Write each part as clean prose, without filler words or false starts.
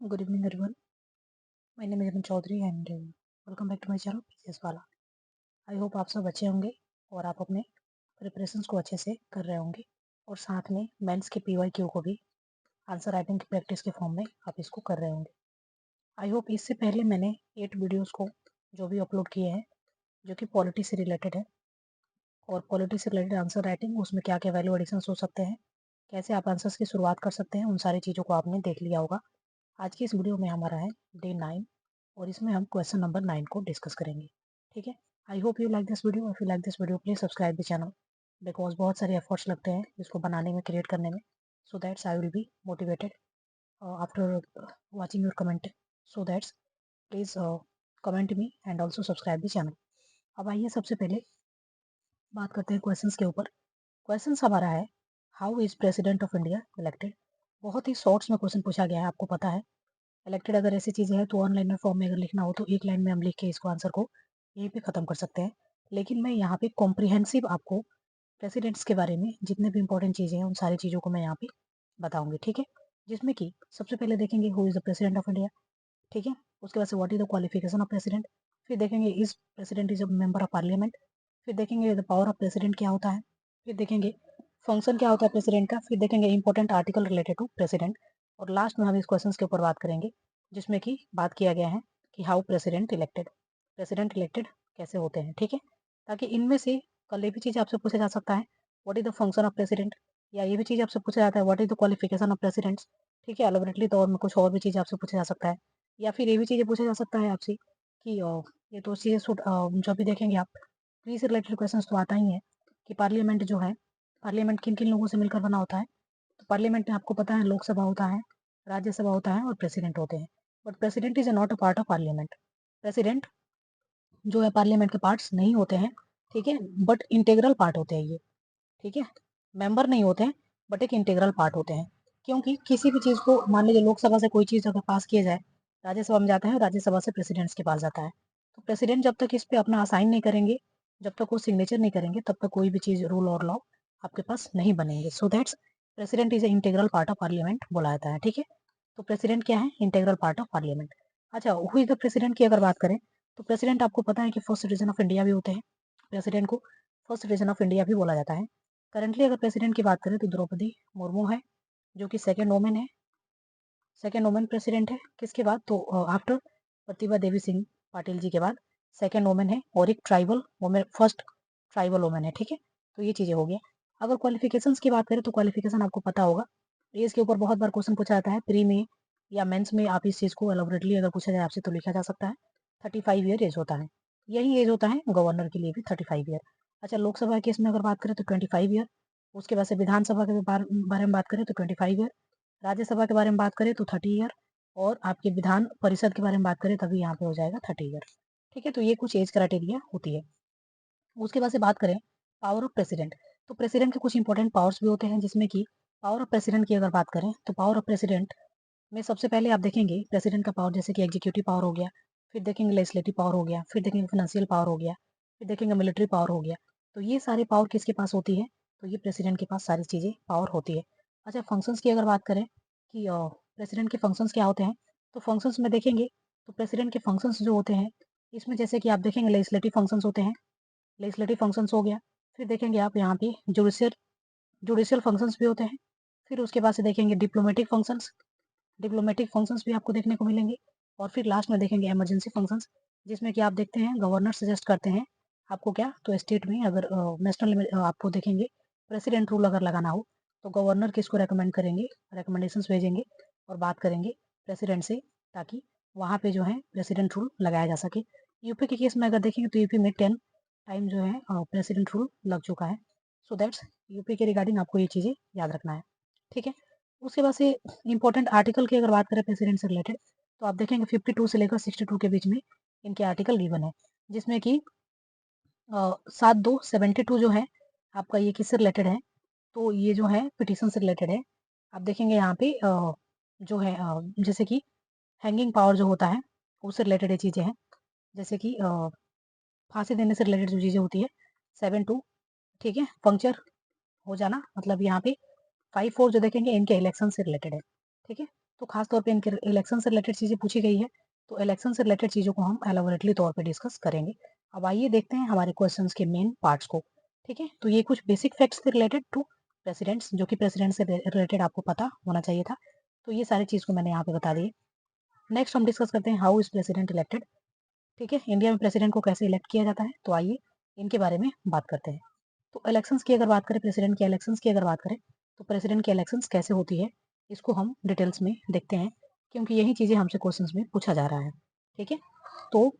Good evening, everyone. My name is Aman Chaudhary and welcome back to my channel PCS वाला। I hope आप सब अच्छे होंगे और आप अपने प्रिपरेशंस को अच्छे से कर रहे होंगे और साथ में मेंस के PYQ को भी आंसर राइटिंग की प्रैक्टिस के फॉर्म में आप इसको कर रहे होंगे। आई होप इससे पहले मैंने 8 वीडियोस को जो भी अपलोड किए हैं जो कि पॉलिटी से रिलेटेड है और पॉलिटी से रिलेटेड आंसर राइटिंग, उसमें क्या क्या वैल्यू एडिशंस हो सकते हैं, कैसे आप आंसर्स की शुरुआत कर सकते हैं, उन सारी चीज़ों को आपने देख लिया होगा। आज की इस वीडियो में हमारा है डे 9 और इसमें हम क्वेश्चन नंबर 9 को डिस्कस करेंगे। ठीक है, I hope you like this video. If you like this video please subscribe the channel because बहुत सारे एफर्ट्स लगते हैं इसको बनाने में, क्रिएट करने में, so that's I will be motivated after watching your comment. So that's please comment me and also subscribe the channel. अब आइए सबसे पहले बात करते हैं क्वेश्चंस के ऊपर। क्वेश्चन हमारा है how is president of India elected. बहुत ही शॉर्ट्स में क्वेश्चन पूछा गया है, आपको पता है इलेक्टेड अगर ऐसी चीज़ें हैं तो ऑनलाइन फॉर्म में अगर लिखना हो तो एक लाइन में हम लिख के इसको आंसर को यहीं पे ख़त्म कर सकते हैं। लेकिन मैं यहाँ पे कॉम्प्रिहेंसिव आपको प्रेसिडेंट्स के बारे में जितने भी इंपॉर्टेंट चीज़ें हैं उन सारी चीज़ों को मैं यहाँ पे बताऊंगी। ठीक है, जिसमें कि सबसे पहले देखेंगे who is the president of India. ठीक है, उसके बाद से what is the qualification of president, फिर देखेंगे is president is a member of parliament, फिर देखेंगे द पावर ऑफ प्रेसिडेंट क्या होता है, फिर देखेंगे फंक्शन क्या होता है प्रेसिडेंट का, फिर देखेंगे important article related to president और लास्ट में हम इस क्वेश्चन के ऊपर बात करेंगे जिसमें कि बात किया गया है कि हाउ प्रेसिडेंट इलेक्टेड कैसे होते हैं। ठीक है, ताकि इनमें से कल ये भी चीज़ आपसे पूछा जा सकता है what is the function of president, या ये भी चीज़ आपसे पूछा जाता है what is the qualification of presidents. ठीक है, एलोबरेटली तौर में कुछ और भी चीज़ आपसे पूछा जा सकता है, या फिर ये भी चीज़ें पूछा जा सकता है आपसे कि ये तो चीज़ें जो भी देखेंगे आप प्री से रिलेटेड क्वेश्चंस तो आता ही है कि पार्लियामेंट जो है, पार्लियामेंट किन किन लोगों से मिलकर बना होता है। तो पार्लियामेंट में आपको पता है लोकसभा होता है, राज्यसभा होता है और प्रेसिडेंट होते हैं। But president is not a part of parliament. President जो है पार्लियामेंट के पार्ट्स नहीं होते हैं। ठीक है, बट इंटेग्रल पार्ट होते हैं ये। ठीक है, मेंबर नहीं होते हैं बट एक इंटेग्रल पार्ट होते हैं। क्योंकि किसी भी चीज़ को मान लीजिए लोकसभा से कोई चीज़ अगर पास किया जाए, राज्यसभा में जाता है, राज्यसभा से प्रेसिडेंट्स के पास जाता है। तो प्रेसिडेंट जब तक इस पे अपना असाइन नहीं करेंगे, जब तक वो सिग्नेचर नहीं करेंगे, तब तक कोई भी चीज़ रूल और लॉ आपके पास नहीं बनेंगे। So that's president is a integral part of parliament बोला जाता है। ठीक है, तो प्रेसिडेंट क्या है, इंटेग्रल पार्ट ऑफ पार्लियामेंट। अच्छा, हु इज द प्रेसिडेंट की अगर बात करें तो प्रेसिडेंट आपको पता है कि फर्स्ट सिटीजन ऑफ इंडिया भी होते हैं। प्रेसिडेंट को फर्स्ट सिटीजन ऑफ इंडिया भी बोला जाता है। करंटली अगर प्रेसिडेंट की बात करें तो द्रौपदी मुर्मू है जो कि सेकेंड वोमेन है, सेकेंड वोमेन प्रेसिडेंट है। किसके बाद तो आफ्टर प्रतिभा देवी सिंह पाटिल जी के बाद सेकेंड वोमेन है और एक tribal women, first tribal women है। ठीक है, तो ये चीज़ें हो गया। अगर क्वालिफिकेशंस की बात करें तो क्वालिफिकेशन आपको पता होगा, एज के ऊपर बहुत बार क्वेश्चन पूछा जाता है प्री में या मेंस में। आप इस चीज़ को एलोबरेटली अगर पूछा जाए आपसे तो लिखा जा सकता है 35 ईयर एज होता है। यही एज होता है गवर्नर के लिए भी 35 ईयर। अच्छा, लोकसभा के इसमें अगर बात करें तो 25 ईयर, उसके बाद से विधानसभा के बारे में बात करें तो 25 ईयर, राज्यसभा के बारे में बात करें तो 30 ईयर, और आपके विधान परिषद के बारे में बात करें तभी यहाँ पे हो जाएगा 30 ईयर। ठीक है, तो ये कुछ एज क्राइटेरिया होती है। उसके बाद से बात करें पावर ऑफ प्रेसिडेंट, तो प्रेसिडेंट के कुछ इंपॉर्टेंट पावर्स भी होते हैं, जिसमें कि पावर ऑफ प्रेसिडेंट की अगर बात करें तो पावर ऑफ प्रेसिडेंट में सबसे पहले आप देखेंगे प्रेसिडेंट का पावर जैसे कि एग्जीक्यूटिव पावर हो गया, फिर देखेंगे लेजिस्लेटिव पावर हो गया, फिर देखेंगे फाइनेंशियल पावर हो गया, फिर देखेंगे मिलिट्री पावर हो गया। तो ये सारी पावर किसके पास होती है, तो ये प्रेसिडेंट के पास सारी चीज़ें पावर होती है। अच्छा, फंक्शंस की अगर बात करें कि प्रेसिडेंट के फंक्शंस क्या होते हैं, तो फंक्शंस में देखेंगे तो प्रेसिडेंट के फंक्शंस जो होते हैं इसमें जैसे कि आप देखेंगे लेजिस्लेटिव फंक्शंस होते हैं, लेजिस्लेटिव फंक्शंस हो गया। फिर देखेंगे आप यहाँ पे जुडिशियल जुडिशियल फंक्शंस भी होते हैं। फिर उसके बाद से देखेंगे डिप्लोमेटिक फंक्शंस, डिप्लोमेटिक फंक्शंस भी आपको देखने को मिलेंगे। और फिर लास्ट में देखेंगे इमरजेंसी फंक्शंस, जिसमें कि आप देखते हैं गवर्नर सजेस्ट करते हैं आपको क्या, तो स्टेट में अगर नेशनल में आपको देखेंगे प्रेसिडेंट रूल अगर लगाना हो तो गवर्नर किसको रेकमेंड करेंगे, रिकमेंडेशंस भेजेंगे और बात करेंगे प्रेसिडेंट से, ताकि वहाँ पे जो है प्रेसिडेंट रूल लगाया जा सके। यूपी के केस में अगर देखेंगे तो यूपी में 10 टाइम जो है प्रेसिडेंट रूल लग चुका है। सो दैट्स यूपी के रिगार्डिंग आपको ये चीज़ें याद रखना है। ठीक है, उसके बाद से इंपॉर्टेंट आर्टिकल की अगर बात करें प्रेसिडेंट से रिलेटेड तो आप देखेंगे 52 से लेकर 62 के बीच में इनके आर्टिकल गिवन है, जिसमें कि 72 जो है आपका ये किससे रिलेटेड है, तो ये जो है पिटीशन से रिलेटेड है। आप देखेंगे यहाँ पे जो है जैसे कि हैंगिंग पावर जो होता है उससे रिलेटेड ये चीज़ें हैं, जैसे कि फांसी देने से रिलेटेड जो चीज़ें होती है 7-2। ठीक है, पंक्चर हो जाना, मतलब यहाँ पे 5-4 जो देखेंगे इनके इलेक्शन से रिलेटेड है। ठीक है, तो खास तौर पे इनके इलेक्शन से रिलेटेड चीज़ें पूछी गई है, तो इलेक्शन से रिलेटेड चीज़ों को हम एलाबोरेटली तौर पे डिस्कस करेंगे। अब आइए देखते हैं हमारे क्वेश्चंस के मेन पार्ट्स को। ठीक है, तो ये कुछ बेसिक फैक्ट्स थे रिलेटेड टू प्रेसिडेंट्स, जो कि प्रेसिडेंट से रिलेटेड आपको पता होना चाहिए था। तो ये सारी चीज़ को मैंने यहाँ पे बता दी। नेक्स्ट हम डिस्कस करते हैं हाउ इज प्रेसिडेंट इलेक्टेड। ठीक है, इंडिया में प्रेसिडेंट को कैसे इलेक्ट किया जाता है, तो आइए इनके बारे में बात करते हैं। तो इलेक्शंस की अगर बात करें, प्रेसिडेंट के इलेक्शंस की अगर बात करें, तो प्रेसिडेंट की इलेक्शंस कैसे होती है, इसको हम डिटेल्स में देखते हैं, क्योंकि यही चीज़ें हमसे क्वेश्चंस में पूछा जा रहा है। ठीक है, तो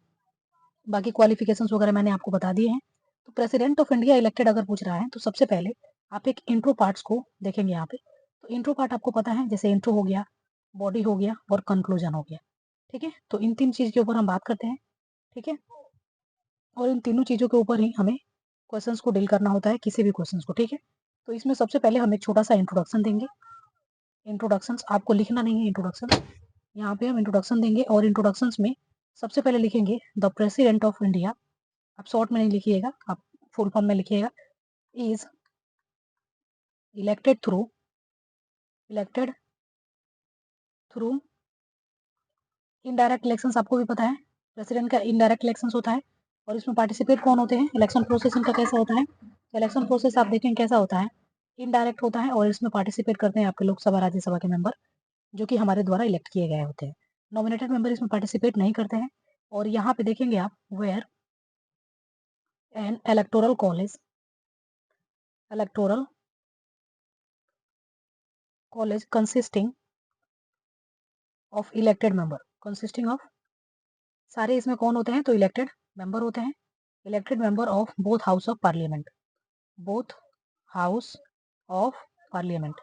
बाकी क्वालिफिकेशंस वगैरह मैंने आपको बता दिए हैं। तो प्रेसिडेंट ऑफ इंडिया इलेक्टेड अगर पूछ रहा है, तो सबसे पहले आप एक इंट्रो पार्ट्स को देखेंगे यहाँ पे। तो इंट्रो पार्ट आपको पता है, जैसे इंट्रो हो गया, बॉडी हो गया और कंक्लूजन हो गया। ठीक है, तो इन 3 चीज़ के ऊपर हम बात करते हैं। ठीक है, और इन तीनों चीज़ों के ऊपर ही हमें क्वेश्चंस को डील करना होता है, किसी भी क्वेश्चंस को। ठीक है, तो इसमें सबसे पहले हम एक छोटा सा इंट्रोडक्शन देंगे। इंट्रोडक्शंस आपको लिखना नहीं है, इंट्रोडक्शन यहाँ पे हम इंट्रोडक्शन देंगे, और इंट्रोडक्शंस में सबसे पहले लिखेंगे द प्रेसिडेंट ऑफ इंडिया। आप शॉर्ट में नहीं लिखिएगा, आप फुल फॉर्म में लिखिएगा। Is elected through indirect elections. आपको भी पता है प्रेसिडेंट का इनडायरेक्ट इलेक्शंस होता है, और इसमें पार्टिसिपेट कौन होते हैं, इलेक्शन प्रोसेस इनका कैसा होता है। इलेक्शन प्रोसेस आप देखें कैसा होता है, इनडायरेक्ट होता है, और इसमें पार्टिसिपेट करते हैं आपके लोकसभा राज्यसभा के मेंबर, जो कि हमारे द्वारा इलेक्ट किए गए होते हैं। नॉमिनेटेड मेंबर इसमें पार्टिसिपेट नहीं करते हैं। और यहाँ पे देखेंगे आप, where an electoral college consisting of सारे इसमें कौन होते हैं, तो इलेक्टेड मेंबर होते हैं। Elected member of both house of parliament, both house of parliament,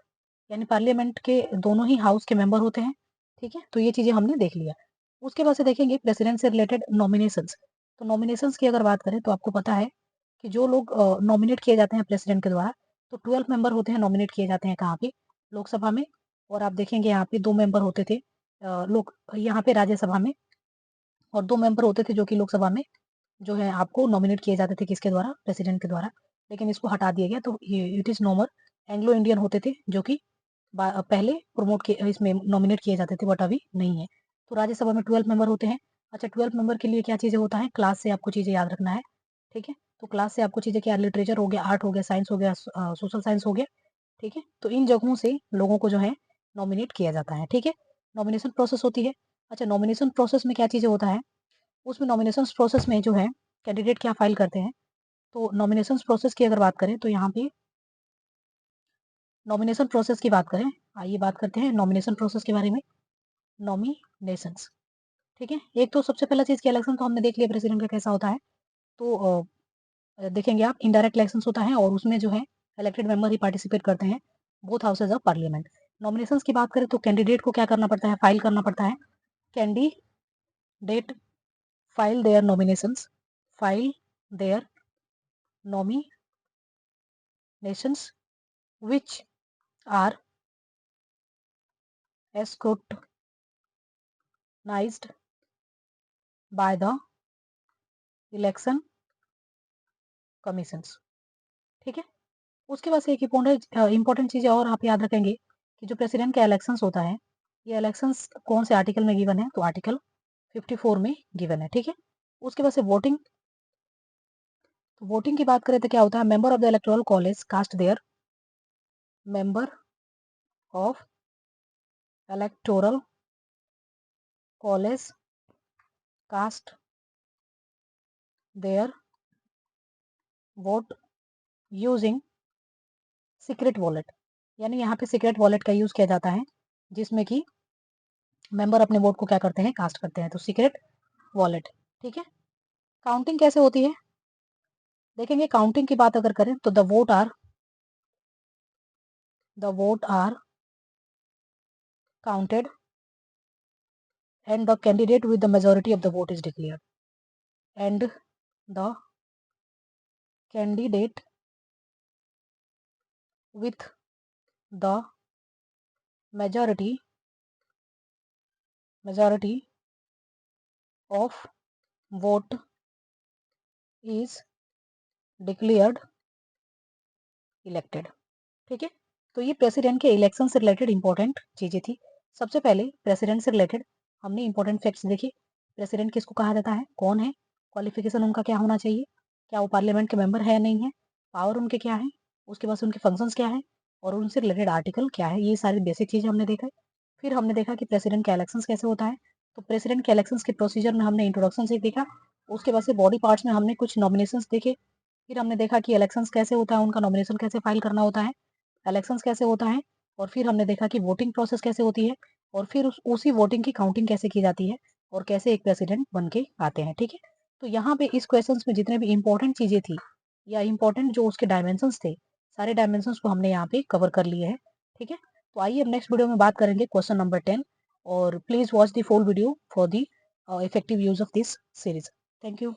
यानी पार्लियामेंट के दोनों ही हाउस के मेंबर होते हैं। ठीक है, तो ये चीजें हमने देख लिया। उसके बाद से देखेंगे प्रेसिडेंट से रिलेटेड नॉमिनेशंस। तो नॉमिनेशंस की अगर बात करें, तो आपको पता है कि जो लोग नॉमिनेट किए जाते हैं प्रेसिडेंट के द्वारा, तो 12 मेंबर होते हैं, नॉमिनेट किए जाते हैं कहाँ पे, लोकसभा में। और आप देखेंगे यहाँ पे 2 मेंबर होते थे लोग यहाँ पे राज्यसभा में, और 2 मेंबर होते थे जो कि लोकसभा में, जो है आपको नॉमिनेट किए जाते थे किसके द्वारा, प्रेसिडेंट के द्वारा। लेकिन इसको हटा दिया गया, तो ये इट इज नॉमर एंग्लो इंडियन होते थे, जो कि पहले प्रमोट के इसमें नॉमिनेट किए जाते थे, बट अभी नहीं है। तो राज्यसभा में 12 मेंबर होते हैं। अच्छा, 12 मेंबर के लिए क्या चीजें होता है, क्लास से आपको चीजें याद रखना है। ठीक है, तो क्लास से आपको चीजें क्या, लिटरेचर हो गया, आर्ट हो गया, साइंस हो गया, सोशल साइंस हो गया। ठीक है, तो इन जगहों से लोगों को जो है नॉमिनेट किया जाता है। ठीक है, नॉमिनेशन प्रोसेस होती है। अच्छा, नॉमिनेशन प्रोसेस में क्या चीजें होता है, उसमें नॉमिनेशन प्रोसेस में जो है कैंडिडेट क्या फाइल करते हैं। तो नॉमिनेशन प्रोसेस की अगर बात करें, तो यहाँ पे नॉमिनेशन प्रोसेस की बात करें, आइए बात करते हैं नॉमिनेशन प्रोसेस के बारे में। नॉमिनेशंस, ठीक है, एक तो सबसे पहला चीज की इलेक्शन तो हमने देख लिया प्रेसिडेंट का कैसा होता है। तो देखेंगे आप, इनडायरेक्ट इलेक्शन होता है, और उसमें जो है इलेक्टेड मेंबर ही पार्टिसिपेट करते हैं, both houses of parliament. Nominations की बात करें, तो कैंडिडेट को क्या करना पड़ता है, फाइल करना पड़ता है। Candidate file there nominations, file there nominations which are scrutinized by the election commissions। ठीक है, उसके बाद से एक इंपॉर्टेंट चीज और आप याद रखेंगे कि जो प्रेसिडेंट का इलेक्शंस होता है, ये इलेक्शंस कौन से आर्टिकल में गिवन है, तो आर्टिकल 54 में गिवन है। ठीक है, उसके बाद से वोटिंग। तो वोटिंग की बात करें तो क्या होता है, member of the electoral college cast their member of electoral college cast their vote using secret ballot, यानी यहाँ पे सीक्रेट वॉलेट का यूज किया जाता है, जिसमें कि मेंबर अपने वोट को क्या करते हैं, कास्ट करते हैं, तो सीक्रेट वॉलेट। ठीक है, काउंटिंग कैसे होती है, देखेंगे। काउंटिंग की बात अगर करें, तो the vote are counted and the candidate with the majority of the vote is declared, and the candidate with the majority of vote is declared elected. ठीक है, तो ये प्रेसिडेंट के इलेक्शन से रिलेटेड इंपॉर्टेंट चीजें थी। सबसे पहले प्रेसिडेंट से रिलेटेड हमने इंपॉर्टेंट फैक्ट्स देखे। प्रेसिडेंट किसको कहा जाता है, कौन है, क्वालिफिकेशन उनका क्या होना चाहिए, क्या वो पार्लियामेंट के मेंबर है या नहीं है, पावर उनके क्या है, उसके बाद उनके फंक्शंस क्या है और उनसे रिलेटेड आर्टिकल क्या है। ये सारी बेसिक चीजें हमने देखा। फिर हमने देखा कि प्रेसिडेंट का इलेक्शन कैसे होता है। तो प्रेसिडेंट के इलेक्शन के प्रोसीजर में हमने इंट्रोडक्शन से देखा। उसके बाद से बॉडी पार्ट्स में हमने कुछ नॉमिनेशन देखे। फिर हमने देखा कि इलेक्शन कैसे होता है, उनका नॉमिनेशन कैसे फाइल करना होता है, इलेक्शन कैसे होता है। और फिर हमने देखा कि वोटिंग प्रोसेस कैसे होती है और फिर उसी वोटिंग की काउंटिंग कैसे की जाती है और कैसे एक प्रेसिडेंट बन के आते हैं। ठीक है, तो यहाँ पे इस क्वेश्चंस में जितने भी इंपॉर्टेंट चीजें थी या इंपॉर्टेंट जो उसके डायमेंशंस थे, सारे डायमेंशंस को हमने यहाँ पे कवर कर लिए हैं। ठीक है, तो आइए अब नेक्स्ट वीडियो में बात करेंगे क्वेश्चन नंबर 10 और please watch the full video for the effective use of this series. Thank you.